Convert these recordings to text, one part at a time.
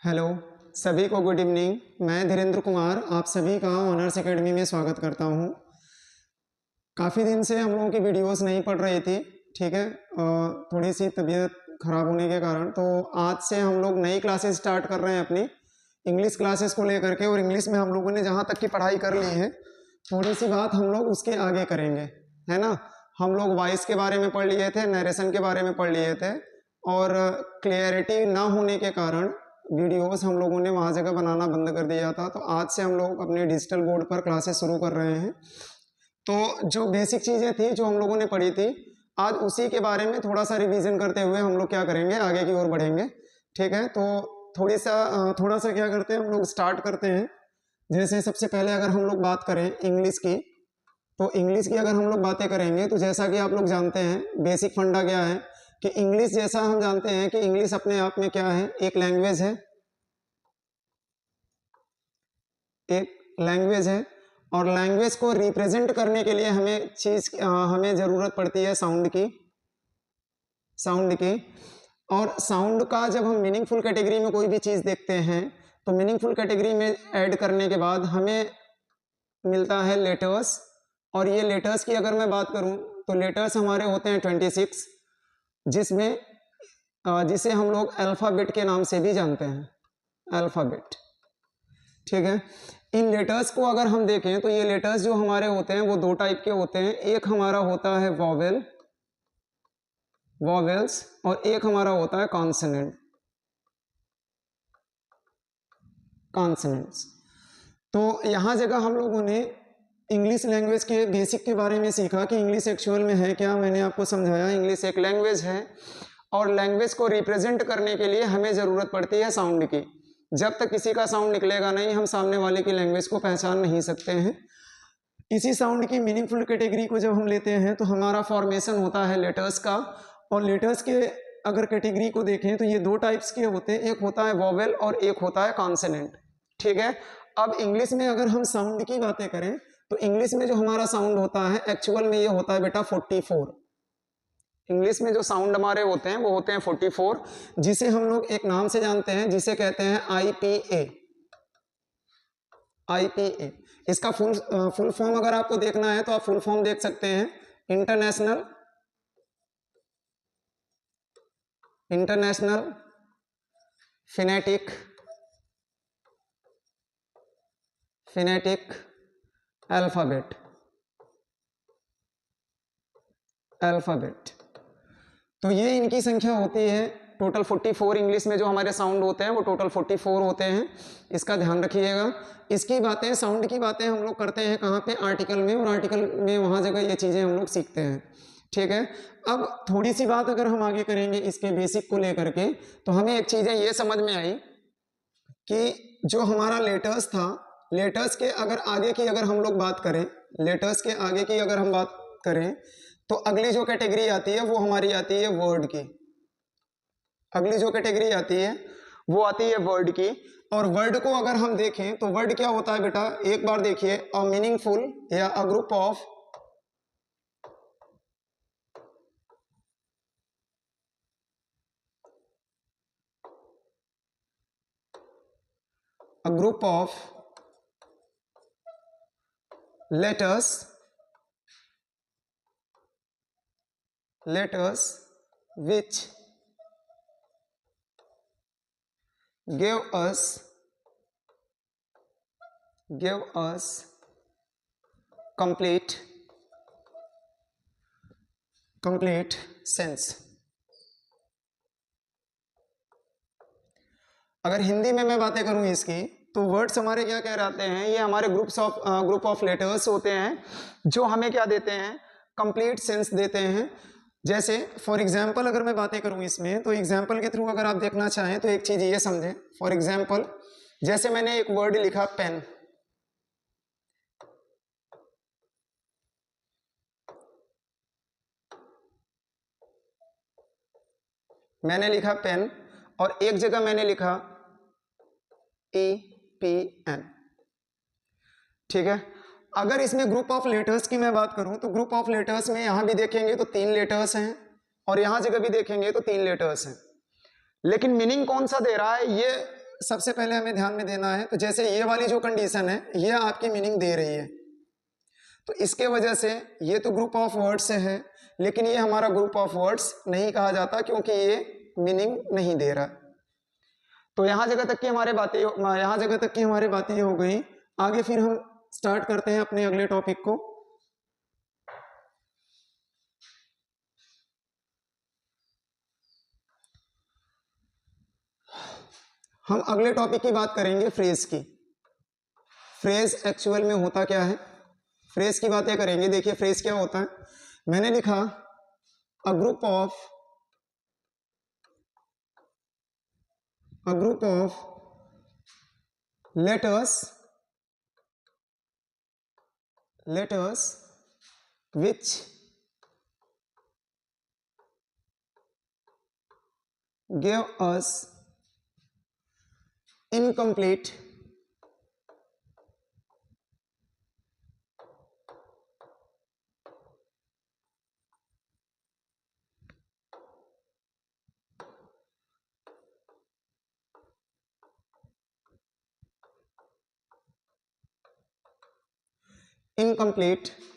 Hello, सभी को good evening. मैं धीरेन्द्र कुमार आप सभी का ऑनर्स एकेडमी में स्वागत करता हूँ। काफ़ी दिन से हम लोगों की वीडियोस नहीं पड़ रही थी, ठीक है, थोड़ी सी तबीयत ख़राब होने के कारण। तो आज से हम लोग नई क्लासेस स्टार्ट कर रहे हैं अपनी इंग्लिश क्लासेस को लेकर के। और इंग्लिश में हम लोगों ने जहाँ तक की पढ़ाई कर ली है, थोड़ी सी बात हम लोग उसके आगे करेंगे, है ना। हम लोग वॉइस के बारे में पढ़ लिए थे, नरेशन के बारे में पढ़ लिए थे, और क्लियरिटी ना होने के कारण वीडियोस हम लोगों ने वहाँ जगह बनाना बंद कर दिया था। तो आज से हम लोग अपने डिजिटल बोर्ड पर क्लासेस शुरू कर रहे हैं। तो जो बेसिक चीज़ें थी जो हम लोगों ने पढ़ी थी, आज उसी के बारे में थोड़ा सा रिवीजन करते हुए हम लोग क्या करेंगे, आगे की ओर बढ़ेंगे, ठीक है। तो थोड़ा सा क्या करते हैं, हम लोग स्टार्ट करते हैं। जैसे सबसे पहले अगर हम लोग बात करें इंग्लिश की, तो इंग्लिश की अगर हम लोग बातें करेंगे तो जैसा कि आप लोग जानते हैं बेसिक फंडा क्या है कि इंग्लिश, जैसा हम जानते हैं कि इंग्लिश अपने आप में क्या है, एक लैंग्वेज है, एक लैंग्वेज है। और लैंग्वेज को रिप्रेजेंट करने के लिए हमें ज़रूरत पड़ती है साउंड की। और साउंड का जब हम मीनिंगफुल कैटेगरी में कोई भी चीज़ देखते हैं, तो मीनिंगफुल कैटेगरी में ऐड करने के बाद हमें मिलता है लेटर्स। और ये लेटर्स की अगर मैं बात करूं तो लेटर्स हमारे होते हैं 26, जिसमें जिसे हम लोग अल्फ़ाबेट के नाम से भी जानते हैं, अल्फ़ाबेट, ठीक है। इन लेटर्स को अगर हम देखें तो ये लेटर्स जो हमारे होते हैं वो दो टाइप के होते हैं। एक हमारा होता है वॉवेल्स, और एक हमारा होता है कॉन्सोनेंट्स। तो यहाँ जगह हम लोगों ने इंग्लिश लैंग्वेज के बेसिक के बारे में सीखा कि इंग्लिश एक्चुअल में है क्या। मैंने आपको समझाया इंग्लिश एक लैंग्वेज है, और लैंग्वेज को रिप्रेजेंट करने के लिए हमें ज़रूरत पड़ती है साउंड की। जब तक किसी का साउंड निकलेगा नहीं, हम सामने वाले की लैंग्वेज को पहचान नहीं सकते हैं। इसी साउंड की मीनिंगफुल कैटेगरी को जब हम लेते हैं तो हमारा फॉर्मेशन होता है लेटर्स का। और लेटर्स के अगर कैटेगरी को देखें तो ये दो टाइप्स के होते हैं, एक होता है वॉवेल और एक होता है कॉन्सोनेंट, ठीक है। अब इंग्लिश में अगर हम साउंड की बातें करें तो इंग्लिश में जो हमारा साउंड होता है एक्चुअल में ये होता है बेटा 44। इंग्लिश में जो साउंड हमारे होते हैं वो होते हैं 44, जिसे हम लोग एक नाम से जानते हैं जिसे कहते हैं आईपीए। इसका फुल फॉर्म अगर आपको देखना है तो आप फुल फॉर्म देख सकते हैं, इंटरनेशनल फिनेटिक अल्फाबेट। तो ये इनकी संख्या होती है टोटल 44। इंग्लिश में जो हमारे साउंड होते हैं वो टोटल 44 होते हैं, इसका ध्यान रखिएगा। इसकी बातें, साउंड की बातें हम लोग करते हैं कहाँ पे, आर्टिकल में, और आर्टिकल में वहाँ जगह ये चीज़ें हम लोग सीखते हैं, ठीक है। अब थोड़ी सी बात अगर हम आगे करेंगे इसके बेसिक को लेकर के, तो हमें एक चीज़ें ये समझ में आई कि जो हमारा लेटर्स था, लेटर्स के अगर आगे की अगर हम लोग बात करें, लेटर्स के आगे की अगर हम बात करें तो अगली जो कैटेगरी आती है वो हमारी आती है वर्ड की। अगली जो कैटेगरी आती है वो आती है वर्ड की। और वर्ड को अगर हम देखें तो वर्ड क्या होता है बेटा, एक बार देखिए, अ मीनिंगफुल या a group of letters which give us complete sense। अगर हिंदी में मैं बातें करूं इसकी, तो वर्ड्स हमारे क्या कह रहते हैं, ये हमारे ग्रुप ऑफ लेटर्स होते हैं जो हमें क्या देते हैं, कंप्लीट सेंस देते हैं। जैसे फॉर एग्जाम्पल अगर मैं बातें करूं इसमें, तो एग्जाम्पल के थ्रू अगर आप देखना चाहें तो एक चीज ये समझें। फॉर एग्जाम्पल जैसे मैंने एक वर्ड लिखा पेन, मैंने लिखा पेन, और एक जगह मैंने लिखा EPN, ठीक है। अगर इसमें ग्रुप ऑफ लेटर्स की मैं बात करूं तो ग्रुप ऑफ लेटर्स में यहां भी देखेंगे तो 3 लेटर्स हैं, और यहां जगह भी देखेंगे तो 3 लेटर्स हैं। लेकिन मीनिंग कौन सा दे रहा है, ये सबसे पहले हमें ध्यान में देना है, तो जैसे ये वाली जो कंडीशन है ये आपकी मीनिंग दे रही है, तो इसके वजह से ये तो ग्रुप ऑफ वर्ड्स है, लेकिन ये हमारा ग्रुप ऑफ वर्ड्स नहीं कहा जाता क्योंकि ये मीनिंग नहीं दे रहा। तो यहाँ जगह तक की हमारे बातें यहाँ जगह तक की हमारी बातें हो गई। आगे फिर हम स्टार्ट करते हैं अपने अगले टॉपिक को। हम अगले टॉपिक की बात करेंगे फ्रेज की। फ्रेज एक्चुअल में होता क्या है, फ्रेज की बातें करेंगे। देखिए फ्रेज क्या होता है, मैंने लिखा a group of letters which give us incomplete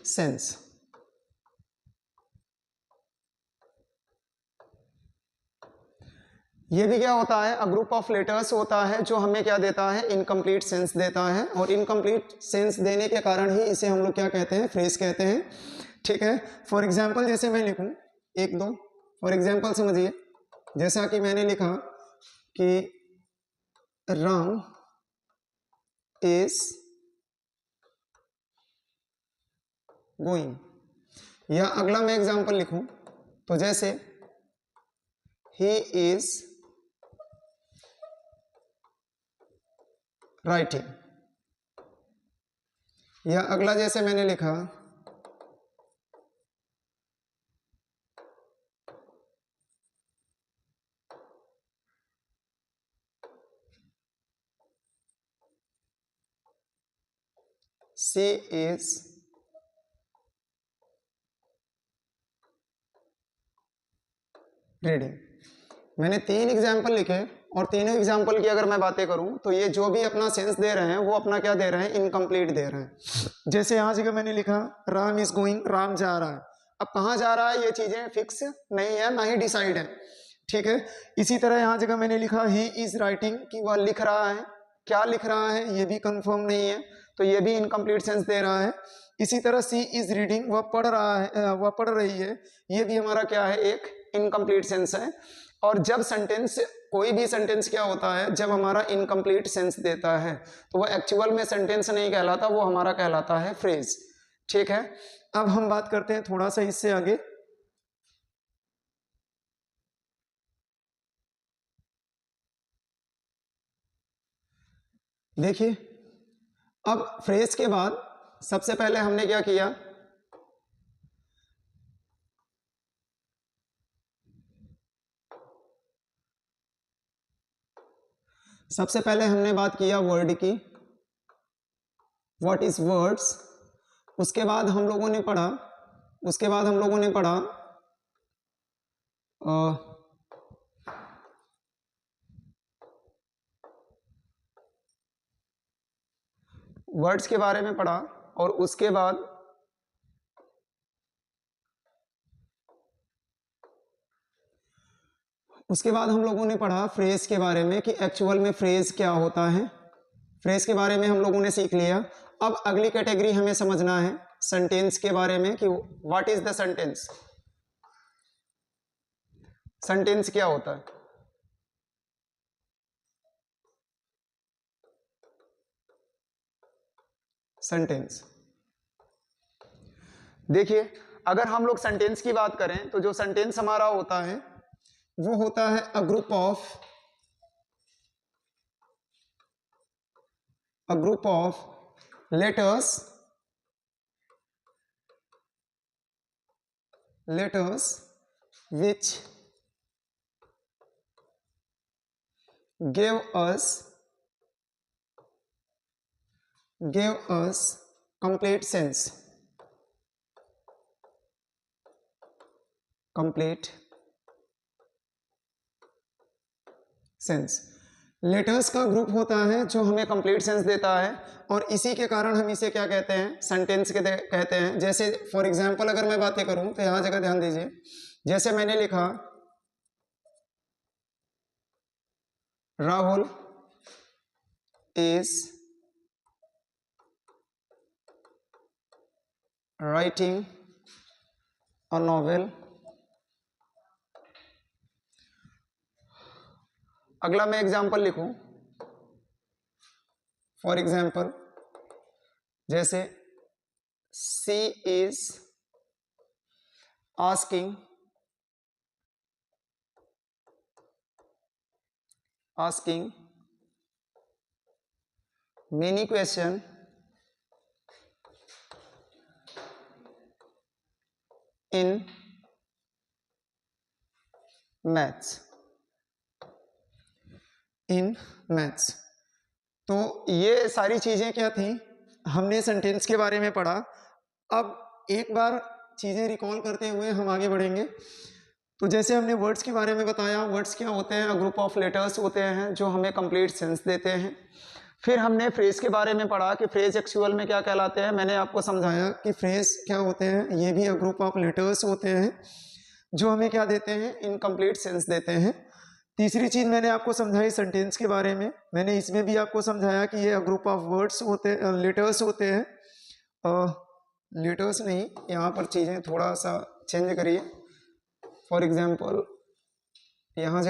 sense। ये भी क्या होता है, अ ग्रुप ऑफ लेटर्स होता है जो हमें क्या देता है, इनकम्प्लीट सेंस देता है, और इनकम्प्लीट सेंस देने के कारण ही इसे हम लोग क्या कहते हैं, फ्रेज कहते हैं। ठीक है, फॉर एग्जाम्पल जैसे मैं लिखूं एक दो फॉर एग्जाम्पल समझिए, जैसा कि मैंने लिखा कि राम इज गोइंग, या अगला मैं एग्जाम्पल लिखूं तो जैसे ही इज राइटिंग, या अगला जैसे मैंने लिखा शी इज रीडिंग। मैंने 3 एग्जाम्पल लिखे और तीनों एग्जाम्पल की अगर मैं बातें करूं तो ये जो भी अपना सेंस दे रहे हैं वो अपना क्या दे रहे हैं, इनकम्प्लीट दे रहे हैं। जैसे यहाँ जगह मैंने लिखा राम इज गोइंग, राम जा रहा है। अब कहाँ जा रहा है ये चीजें फिक्स नहीं है, ना ही डिसाइड है। ठीक है, इसी तरह यहाँ जगह मैंने लिखा ही इज राइटिंग, कि वह लिख रहा है, क्या लिख रहा है ये भी कंफर्म नहीं है, तो ये भी इनकम्प्लीट सेंस दे रहा है। इसी तरह सी इज रीडिंग, वह पढ़ रहा है, वह पढ़ रही है, ये भी हमारा क्या है, एक इनकम्प्लीट सेंस है। और जब सेंटेंस, कोई भी सेंटेंस क्या होता है, जब हमारा इनकम्प्लीट सेंस देता है तो वह एक्चुअल में सेंटेंस नहीं कहलाता, वो हमारा कहलाता है फ्रेज। ठीक है, अब हम बात करते हैं थोड़ा सा इससे आगे। देखिए अब फ्रेज के बाद सबसे पहले हमने क्या किया, सबसे पहले हमने बात किया वर्ड की, व्हाट इज वर्ड्स। उसके बाद हम लोगों ने पढ़ा वर्ड्स के बारे में पढ़ा, और उसके बाद हम लोगों ने पढ़ा फ्रेज के बारे में कि एक्चुअल में फ्रेज क्या होता है। फ्रेज के बारे में हम लोगों ने सीख लिया। अब अगली कैटेगरी हमें समझना है सेंटेंस के बारे में कि what is the sentence, sentence क्या होता है। सेंटेंस, देखिए अगर हम लोग सेंटेंस की बात करें तो जो सेंटेंस हमारा होता है वो होता है a group of letters which give us complete sense। Letters का ग्रुप होता है जो हमें कंप्लीट सेंस देता है, और इसी के कारण हम इसे क्या कहते हैं, सेंटेंस कहते हैं। जैसे फॉर एग्जांपल अगर मैं बातें करूं तो यहाँ जगह ध्यान दीजिए, जैसे मैंने लिखा Rahul is writing a novel. अगला मैं एग्जांपल लिखूं, फॉर एग्जांपल जैसे she is asking many question in maths. तो ये सारी चीजें क्या थी, हमने सेंटेंस के बारे में पढ़ा। अब एक बार चीजें रिकॉल करते हुए हम आगे बढ़ेंगे। तो जैसे हमने वर्ड्स के बारे में बताया, वर्ड्स क्या होते हैं, ग्रुप ऑफ लेटर्स होते हैं जो हमें कंप्लीट सेंस देते हैं। फिर हमने फ्रेज के बारे में पढ़ा कि फ्रेज एक्चुअल में क्या कहलाते हैं। मैंने आपको समझाया कि फ्रेज क्या होते हैं, ये भी ग्रुप ऑफ लेटर्स होते हैं जो हमें क्या देते हैं, इनकम्प्लीट सेंस देते हैं। तीसरी चीज मैंने आपको समझाई सेंटेंस के बारे में, मैंने इसमें भी आपको समझाया कि ये ग्रुप ऑफ वर्ड्स होते हैं, लेटर्स होते हैं। लेटर्स नहीं, यहाँ पर चीज़ें थोड़ा सा चेंज करिए। फॉर एग्जांपल यहाँ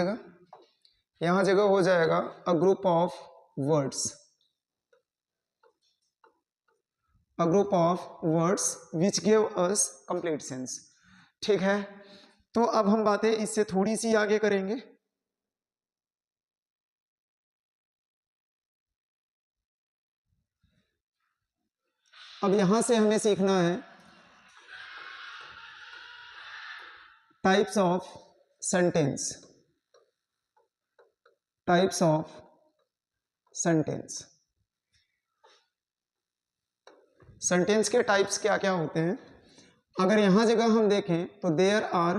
जगह हो जाएगा a group of words, which give us complete sense. ठीक है, तो अब हम बातें इससे थोड़ी सी आगे करेंगे। अब यहां से हमें सीखना है टाइप्स ऑफ सेंटेंस। सेंटेंस के टाइप्स क्या क्या होते हैं। अगर यहां जगह हम देखें तो देयर आर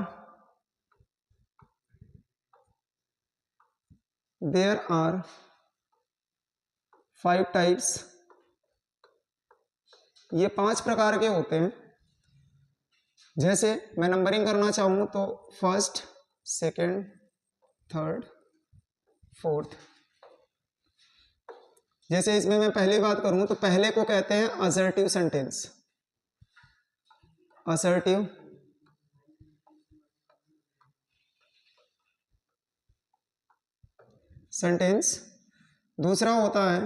5 टाइप्स। ये 5 प्रकार के होते हैं। जैसे मैं नंबरिंग करना चाहूं तो फर्स्ट, सेकंड, थर्ड, फोर्थ। जैसे इसमें मैं पहली बात करूं तो पहले को कहते हैं असर्टिव सेंटेंस। Assertive sentence. दूसरा होता है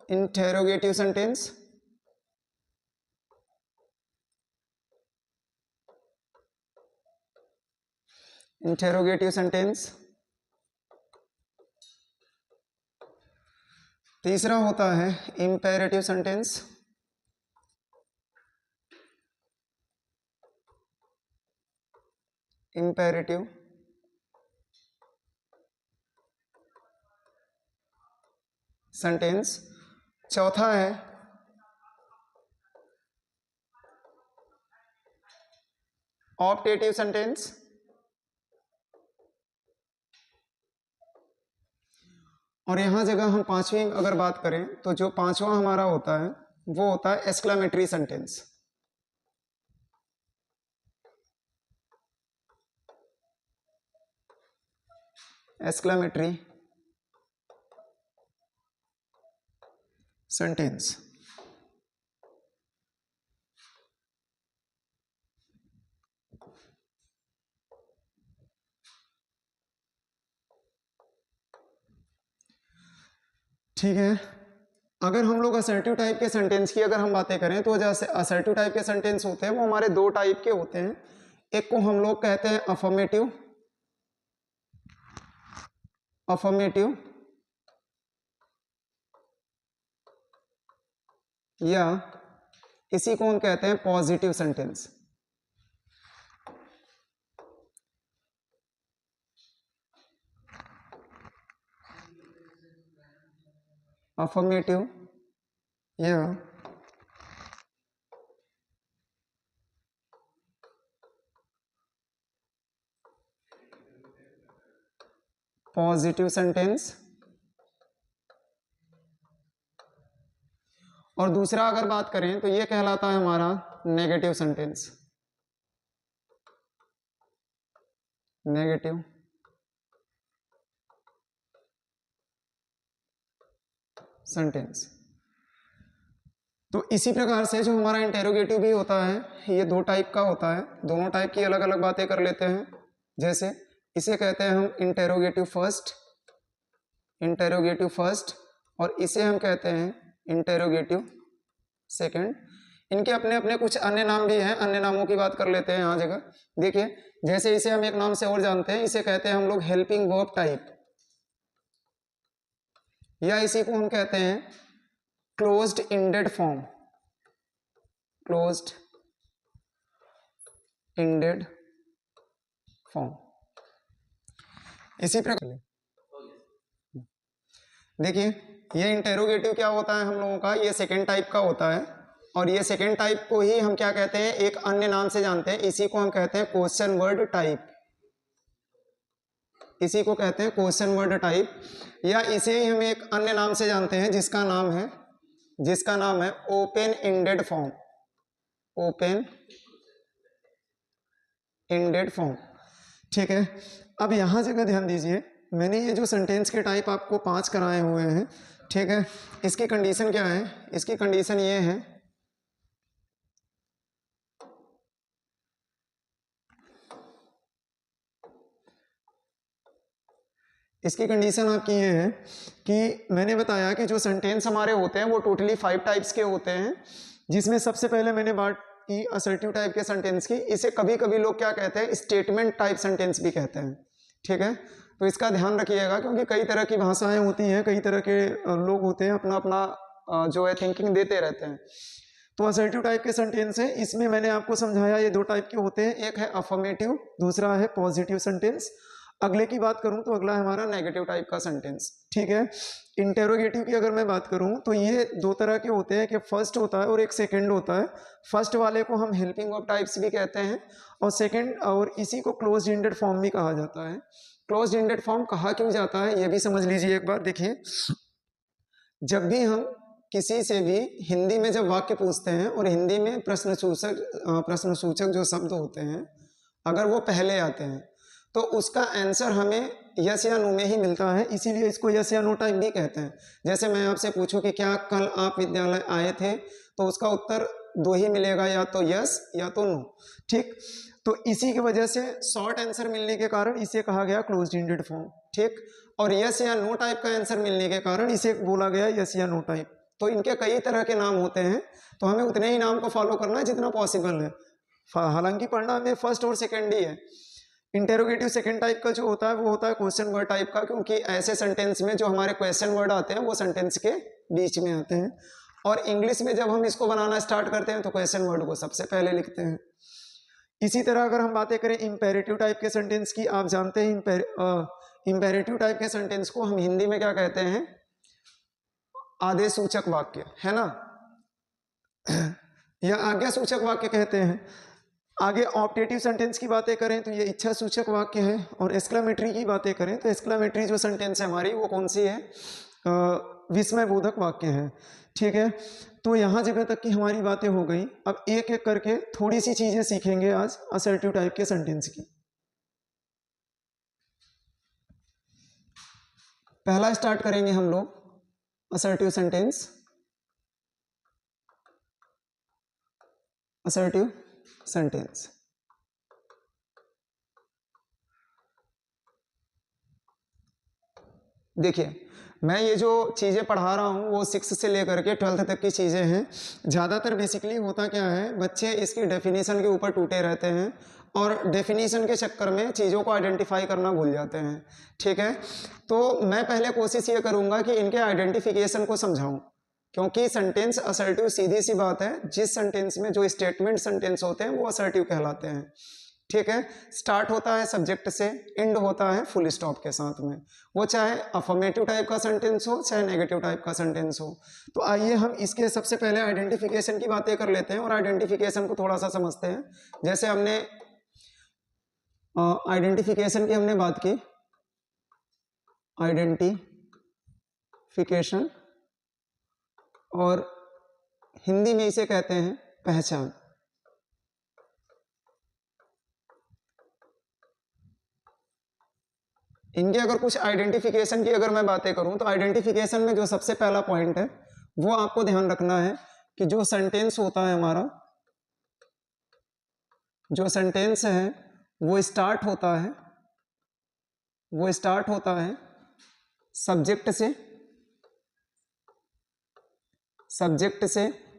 इंटेरोगेटिव सेंटेंस। तीसरा होता है इंपेरेटिव सेंटेंस। चौथा है ऑप्टेटिव सेंटेंस। और यहां जगह हम पांचवी अगर बात करें तो जो पांचवा हमारा होता है वो होता है एक्सक्लेमेटरी सेंटेंस। ठीक है, अगर हम लोग असर्टिव टाइप के सेंटेंस की अगर हम बातें करें तो जैसे असर्टिव टाइप के सेंटेंस होते हैं वो हमारे दो टाइप के होते हैं। एक को हम लोग कहते हैं अफर्मेटिव, या इसी को हम कहते हैं पॉजिटिव सेंटेंस। अफर्मेटिव या पॉजिटिव सेंटेंस। और दूसरा अगर बात करें तो ये कहलाता है हमारा नेगेटिव सेंटेंस। Negative sentence. तो इसी प्रकार से जो हमारा इंटेरोगेटिव भी होता है, ये दो टाइप का होता है, दोनों टाइप की अलग अलग बातें कर लेते हैं। जैसे इसे कहते हैं हम इंटेरोगेटिव फर्स्ट, इंटेरोगेटिव फर्स्ट, और इसे हम कहते हैं इंटेरोगेटिव सेकंड। इनके अपने अपने कुछ अन्य नाम भी हैं, अन्य नामों की बात कर लेते हैं यहाँ जगह। देखिए, जैसे इसे हम एक नाम से और जानते हैं, इसे कहते हैं हम लोग हेल्पिंग वर्ब टाइप, या इसी को हम कहते हैं closed ended form, closed ended form. इसी प्रकार देखिए, ये इंटेरोगेटिव क्या होता है हम लोगों का, ये सेकेंड टाइप का होता है, और ये सेकेंड टाइप को ही हम क्या कहते हैं, एक अन्य नाम से जानते हैं, इसी को हम कहते हैं क्वेश्चन वर्ड टाइप, इसी को कहते हैं क्वेश्चन वर्ड टाइप, या इसे ही हम एक अन्य नाम से जानते हैं जिसका नाम है open ended form, open ended form. ठीक है, अब यहां जगह ध्यान दीजिए, मैंने ये जो सेंटेंस के टाइप आपको 5 कराए हुए हैं, ठीक है, इसकी कंडीशन क्या है, इसकी कंडीशन ये है, इसकी कंडीशन आपकी ये है कि मैंने बताया कि जो सेंटेंस हमारे होते हैं वो टोटली 5 टाइप्स के होते हैं, जिसमें सबसे पहले मैंने बात की असर्टिव टाइप के सेंटेंस की। इसे कभी कभी लोग क्या कहते हैं, स्टेटमेंट टाइप सेंटेंस भी कहते हैं। ठीक है, तो इसका ध्यान रखिएगा, क्योंकि कई तरह की भाषाएं होती हैं, कई तरह के लोग होते हैं, अपना अपना जो है थिंकिंग देते रहते हैं। तो असर्टिव टाइप के सेंटेंस है, इसमें मैंने आपको समझाया ये 2 टाइप के होते हैं, एक है अफर्मेटिव, दूसरा है पॉजिटिव सेंटेंस। अगले की बात करूं तो अगला है हमारा नेगेटिव टाइप का सेंटेंस। ठीक है, इंटेरोगेटिव की अगर मैं बात करूं तो ये 2 तरह के होते हैं, कि फर्स्ट होता है और एक सेकंड होता है। फर्स्ट वाले को हम हेल्पिंग वर्ब टाइप्स भी कहते हैं, और सेकंड, और इसी को क्लोज्ड इंडेड फॉर्म भी कहा जाता है। क्लोज्ड इंडेड फॉर्म कहा क्यों जाता है ये भी समझ लीजिए एक बार। देखिए, जब भी हम किसी से भी हिंदी में जब वाक्य पूछते हैं, और हिंदी में प्रश्नसूचक जो शब्द होते हैं, अगर वो पहले आते हैं तो उसका आंसर हमें यस या नो में ही मिलता है, इसीलिए इसको यस या नो टाइप भी कहते हैं। जैसे मैं आपसे पूछूं कि क्या कल आप विद्यालय आए थे, तो उसका उत्तर 2 ही मिलेगा, या तो यस या तो नो। ठीक, तो इसी की वजह से शॉर्ट आंसर मिलने के कारण इसे कहा गया क्लोज्ड इंडेड फॉर्म। ठीक, और यस या नो टाइप का आंसर मिलने के कारण इसे बोला गया यस या नो टाइप। तो इनके कई तरह के नाम होते हैं, तो हमें उतने ही नाम को फॉलो करना है जितना पॉसिबल है। हालांकि पढ़ना हमें फर्स्ट और सेकंड ही है। इंटेरोगेटिव सेकंड टाइप का जो होता है वो होता है क्वेश्चन वर्ड टाइप का, क्योंकि ऐसे सेंटेंस में जो हमारे क्वेश्चन वर्ड आते हैं वो सेंटेंस के बीच में आते हैं, और इंग्लिश में जब हम इसको बनाना स्टार्ट करते हैं तो क्वेश्चन वर्ड को सबसे पहले लिखते हैं। इसी तरह अगर हम बातें करें इंपेरेटिव टाइप के सेंटेंस की, आप जानते हैं इंपेरेटिव टाइप के सेंटेंस को हम हिंदी में क्या कहते हैं, आदेश सूचक वाक्य, है ना, या आज्ञा सूचक वाक्य कहते हैं। आगे ऑप्टेटिव सेंटेंस की बातें करें तो ये इच्छा सूचक वाक्य है, और एक्सक्लेमेटरी की बातें करें तो एक्सक्लेमेटरी जो सेंटेंस है हमारी वो कौन सी है, विस्मय बोधक वाक्य है। ठीक है, तो यहाँ जगह तक की हमारी बातें हो गई। अब एक एक करके थोड़ी सी चीजें सीखेंगे आज असर्टिव टाइप के सेंटेंस की। पहला स्टार्ट करेंगे हम लोग असर्टिव सेंटेंस, असर्टिव सेंटेंस। देखिए, मैं ये जो चीज़ें पढ़ा रहा हूँ वो 6 से लेकर के 12th तक की चीज़ें हैं। ज़्यादातर बेसिकली होता क्या है, बच्चे इसकी डेफिनेशन के ऊपर टूटे रहते हैं, और डेफिनेशन के चक्कर में चीज़ों को आइडेंटिफाई करना भूल जाते हैं। ठीक है, तो मैं पहले कोशिश ये करूँगा कि इनके आइडेंटिफिकेशन को समझाऊँ, क्योंकि सेंटेंस असर्टिव सीधी सी बात है, जिस सेंटेंस में जो स्टेटमेंट सेंटेंस होते हैं वो असर्टिव कहलाते हैं। ठीक है, स्टार्ट होता है सब्जेक्ट से, एंड होता है फुल स्टॉप के साथ में, वो चाहे अफर्मेटिव टाइप का सेंटेंस हो चाहे नेगेटिव टाइप का सेंटेंस हो। तो आइए हम इसके सबसे पहले आइडेंटिफिकेशन की बातें कर लेते हैं, और आइडेंटिफिकेशन को थोड़ा सा समझते हैं। जैसे हमने आइडेंटिफिकेशन की हमने बात की, आइडेंटिफिकेशन, और हिंदी में इसे कहते हैं पहचान। इनके अगर कुछ आइडेंटिफिकेशन की अगर मैं बातें करूं तो आइडेंटिफिकेशन में जो सबसे पहला पॉइंट है वो आपको ध्यान रखना है कि जो सेंटेंस होता है हमारा, जो सेंटेंस है वो स्टार्ट होता है सब्जेक्ट से,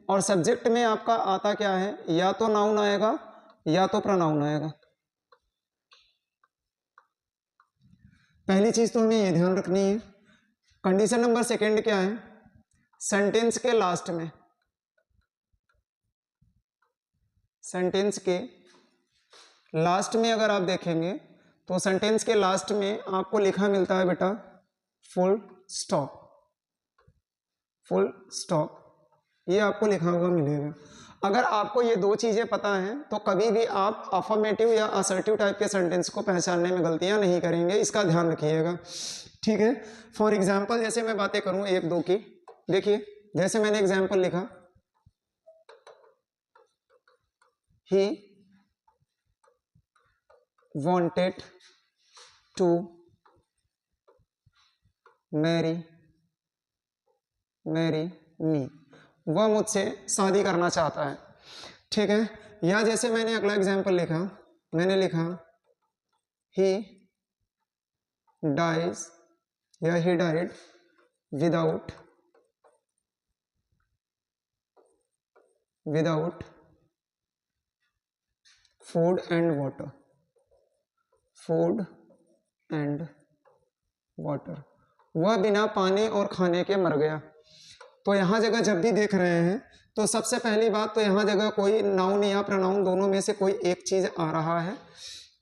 और सब्जेक्ट में आपका आता क्या है, या तो नाउन आएगा या तो प्रोनाउन आएगा। पहली चीज तो हमें ये ध्यान रखनी है। कंडीशन नंबर सेकंड क्या है, सेंटेंस के लास्ट में अगर आप देखेंगे तो सेंटेंस के लास्ट में आपको लिखा मिलता है बेटा फुल स्टॉप, ये आपको लिखा हुआ मिलेगा। अगर आपको ये दो चीजें पता हैं तो कभी भी आप अफर्मेटिव या असर्टिव टाइप के सेंटेंस को पहचानने में गलतियां नहीं करेंगे, इसका ध्यान रखिएगा, ठीक है। फॉर एग्जाम्पल जैसे मैं बातें करूं एक दो की, देखिए जैसे मैंने एग्जाम्पल लिखा, ही wanted to marry me, वह मुझसे शादी करना चाहता है, ठीक है। या जैसे मैंने अगला एग्जाम्पल लिखा, मैंने लिखा he dies या he died without food and water, वह बिना पानी और खाने के मर गया। तो यहाँ जगह जब भी देख रहे हैं तो सबसे पहली बात तो यहाँ जगह कोई नाउन या प्रोनाउन दोनों में से कोई एक चीज आ रहा है,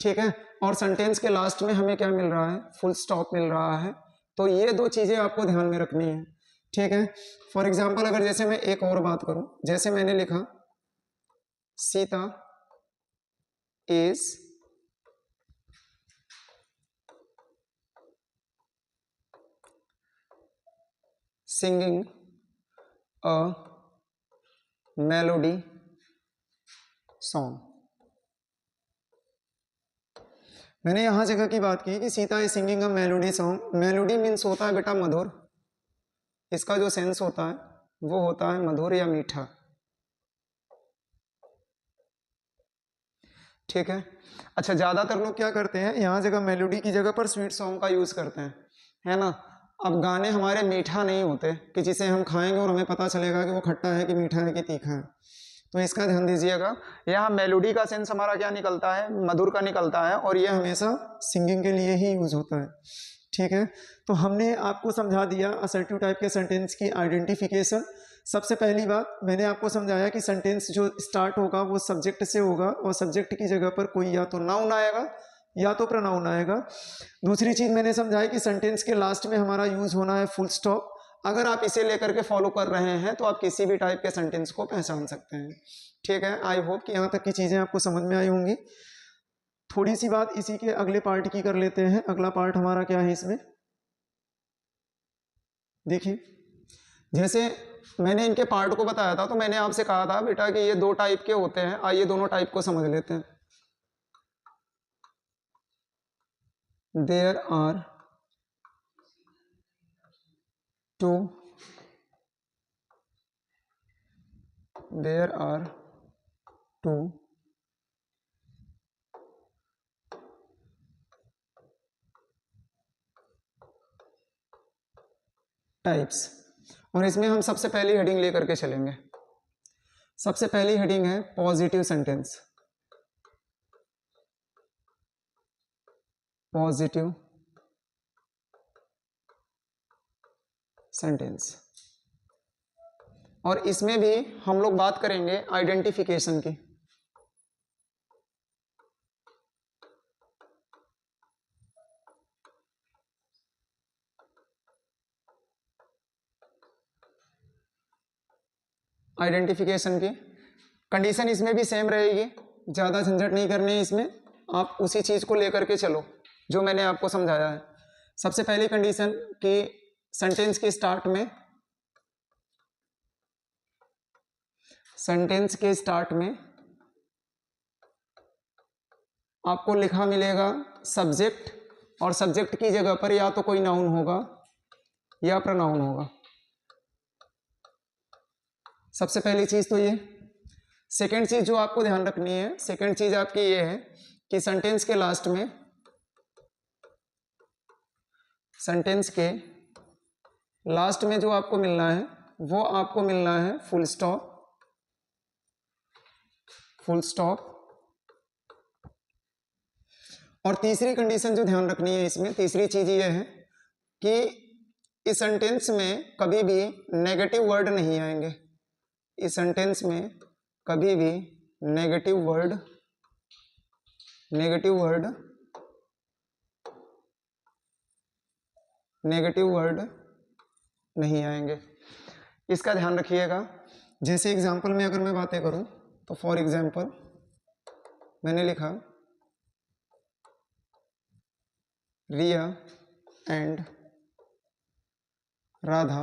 ठीक है। और सेंटेंस के लास्ट में हमें क्या मिल रहा है, फुल स्टॉप मिल रहा है। तो ये दो चीजें आपको ध्यान में रखनी है, ठीक है। फॉर एग्जाम्पल अगर जैसे मैं एक और बात करूं, जैसे मैंने लिखा Sita is singing a melody song. मैंने यहां जगह की बात की कि Sita is singing a melody song. Melody means होता है बेटा मधुर, इसका जो सेंस होता है वो होता है मधुर या मीठा, ठीक है। अच्छा, ज्यादातर लोग क्या करते हैं, यहाँ जगह मेलोडी की जगह पर स्वीट सॉन्ग का यूज करते हैं, है ना। अब गाने हमारे मीठा नहीं होते कि जिसे हम खाएंगे और हमें पता चलेगा कि वो खट्टा है कि मीठा है कि तीखा है, तो इसका ध्यान दीजिएगा। यहाँ मेलोडी का सेंस हमारा क्या निकलता है, मधुर का निकलता है, और ये हमेशा सिंगिंग के लिए ही यूज होता है, ठीक है। तो हमने आपको समझा दिया असर्टिव टाइप के सेंटेंस की आइडेंटिफिकेशन। सबसे पहली बात मैंने आपको समझाया कि सेंटेंस जो स्टार्ट होगा वो सब्जेक्ट से होगा, और सब्जेक्ट की जगह पर कोई या तो नाउन आएगा या तो प्रोनाउन आएगा। दूसरी चीज मैंने समझाई कि सेंटेंस के लास्ट में हमारा यूज होना है फुल स्टॉप। अगर आप इसे लेकर के फॉलो कर रहे हैं तो आप किसी भी टाइप के सेंटेंस को पहचान सकते हैं, ठीक है। आई होप कि यहाँ तक की चीजें आपको समझ में आई होंगी। थोड़ी सी बात इसी के अगले पार्ट की कर लेते हैं। अगला पार्ट हमारा क्या है इसमें, देखिए जैसे मैंने इनके पार्ट को बताया था तो मैंने आपसे कहा था बेटा कि ये दो टाइप के होते हैं, आइए दोनों टाइप को समझ लेते हैं। देयर आर टू टाइप्स, और इसमें हम सबसे पहली हेडिंग लेकर के चलेंगे। सबसे पहली हेडिंग है पॉजिटिव सेंटेंस। पॉजिटिव सेंटेंस, और इसमें भी हम लोग बात करेंगे आइडेंटिफिकेशन की। आइडेंटिफिकेशन की कंडीशन इसमें भी सेम रहेगी, ज़्यादा झंझट नहीं करनी है इसमें, आप उसी चीज़ को लेकर के चलो जो मैंने आपको समझाया है। सबसे पहली कंडीशन कि सेंटेंस के स्टार्ट में सेंटेंस के स्टार्ट में आपको लिखा मिलेगा सब्जेक्ट, और सब्जेक्ट की जगह पर या तो कोई नाउन होगा या प्रोनाउन होगा। सबसे पहली चीज तो ये। सेकंड चीज जो आपको ध्यान रखनी है, सेकंड चीज आपकी ये है कि सेंटेंस के लास्ट में, सेंटेंस के लास्ट में जो आपको मिलना है वो आपको मिलना है फुल स्टॉप, फुल स्टॉप। और तीसरी कंडीशन जो ध्यान रखनी है इसमें, तीसरी चीज ये है कि इस सेंटेंस में कभी भी नेगेटिव वर्ड नहीं आएंगे। इस सेंटेंस में कभी भी नेगेटिव वर्ड नहीं आएंगे। इसका ध्यान रखिएगा। जैसे एग्जांपल में अगर मैं बातें करूं तो फॉर एग्जांपल मैंने लिखा Riya and Radha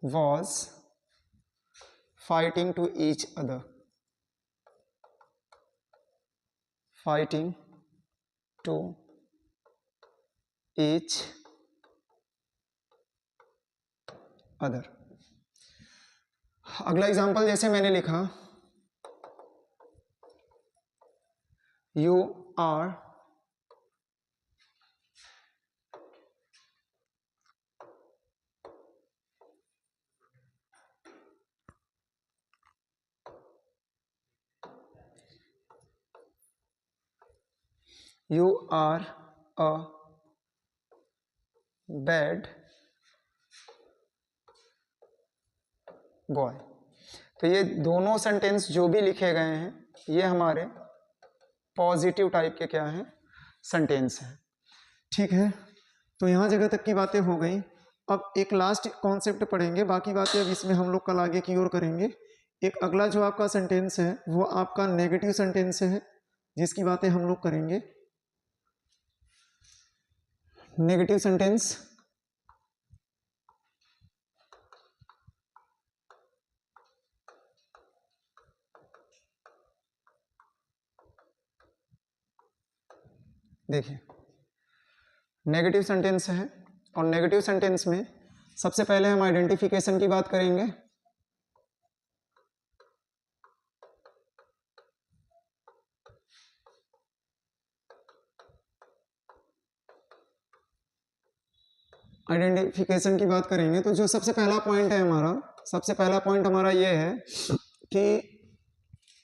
was fighting to each other, fighting to each other। अगला एग्जांपल जैसे मैंने लिखा you are a bad boy. तो ये दोनों सेंटेंस जो भी लिखे गए हैं ये हमारे पॉजिटिव टाइप के क्या हैं, सेंटेंस हैं। ठीक है, तो यहाँ जगह तक की बातें हो गई। अब एक लास्ट कॉन्सेप्ट पढ़ेंगे, बाकी बातें अब इसमें हम लोग कल आगे की ओर करेंगे। एक अगला जो आपका सेंटेंस है वो आपका नेगेटिव सेंटेंस है, जिसकी बातें हम लोग करेंगे। नेगेटिव सेंटेंस देखिए, नेगेटिव सेंटेंस है, और नेगेटिव सेंटेंस में सबसे पहले हम आइडेंटिफिकेशन की बात करेंगे। आइडेंटिफिकेशन की बात करेंगे तो जो सबसे पहला पॉइंट है हमारा, सबसे पहला पॉइंट हमारा ये है कि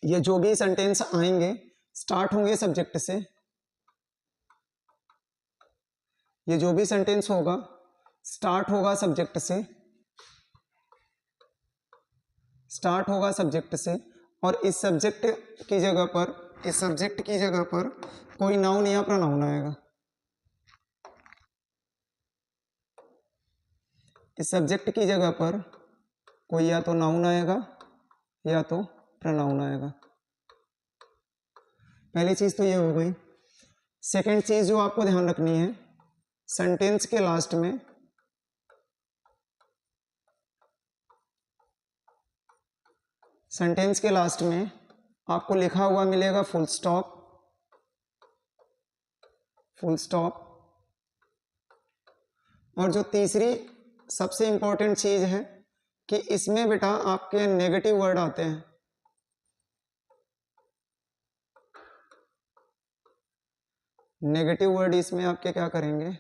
ये जो भी सेंटेंस आएंगे स्टार्ट होंगे सब्जेक्ट से। ये जो भी सेंटेंस होगा स्टार्ट होगा सब्जेक्ट से, स्टार्ट होगा सब्जेक्ट से, और इस सब्जेक्ट की जगह पर, इस सब्जेक्ट की जगह पर कोई नाउन या प्रोनाउन आएगा। इस सब्जेक्ट की जगह पर कोई या तो नाउन आएगा या तो प्रोनाउन आएगा। पहली चीज तो ये हो गई। सेकंड चीज जो आपको ध्यान रखनी है, सेंटेंस के लास्ट में आपको लिखा हुआ मिलेगा फुल स्टॉप, फुल स्टॉप। और जो तीसरी सबसे इंपॉर्टेंट चीज है कि इसमें बेटा आपके नेगेटिव वर्ड आते हैं। नेगेटिव वर्ड इसमें आपके क्या करेंगे,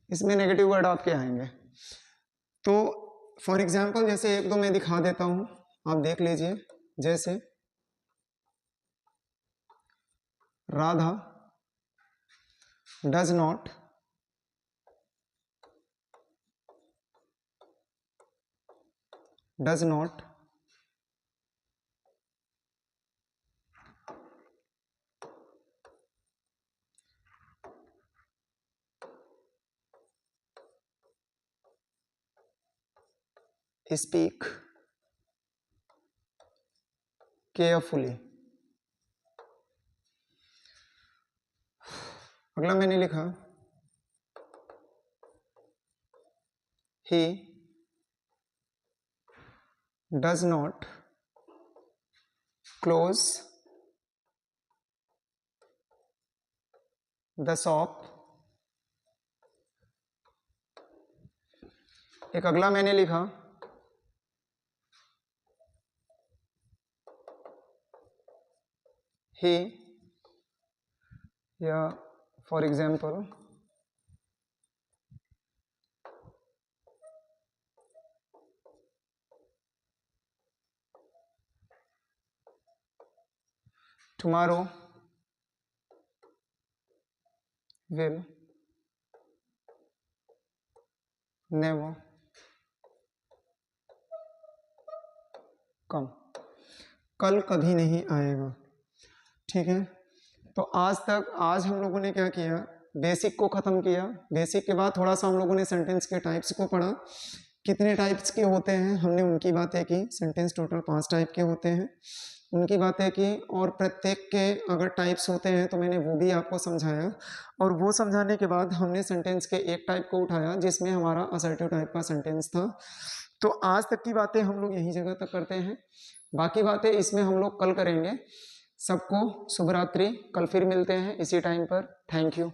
इसमें नेगेटिव वर्ड आपके आएंगे। तो फॉर एग्जांपल जैसे एक दो मैं दिखा देता हूं, आप देख लीजिए। जैसे Radha does not speak carefully. अगला मैंने लिखा he does not close the shop। एक अगला मैंने लिखा he, या for example tomorrow will never come। कल कभी नहीं आएगा। ठीक है, तो आज हम लोगों ने क्या किया, बेसिक को ख़त्म किया। बेसिक के बाद थोड़ा सा हम लोगों ने सेंटेंस के टाइप्स को पढ़ा, कितने टाइप्स के होते हैं हमने उनकी बातें की। सेंटेंस टोटल 5 टाइप के होते हैं, उनकी बातें की। और प्रत्येक के अगर टाइप्स होते हैं तो मैंने वो भी आपको समझाया। और वो समझाने के बाद हमने सेंटेंस के एक टाइप को उठाया जिसमें हमारा असर्टिव टाइप का सेंटेंस था। तो आज तक की बातें हम लोग यही जगह तक करते हैं, बाकी बातें इसमें हम लोग कल करेंगे। सबको शुभ रात्रि, कल फिर मिलते हैं इसी टाइम पर। Thank you.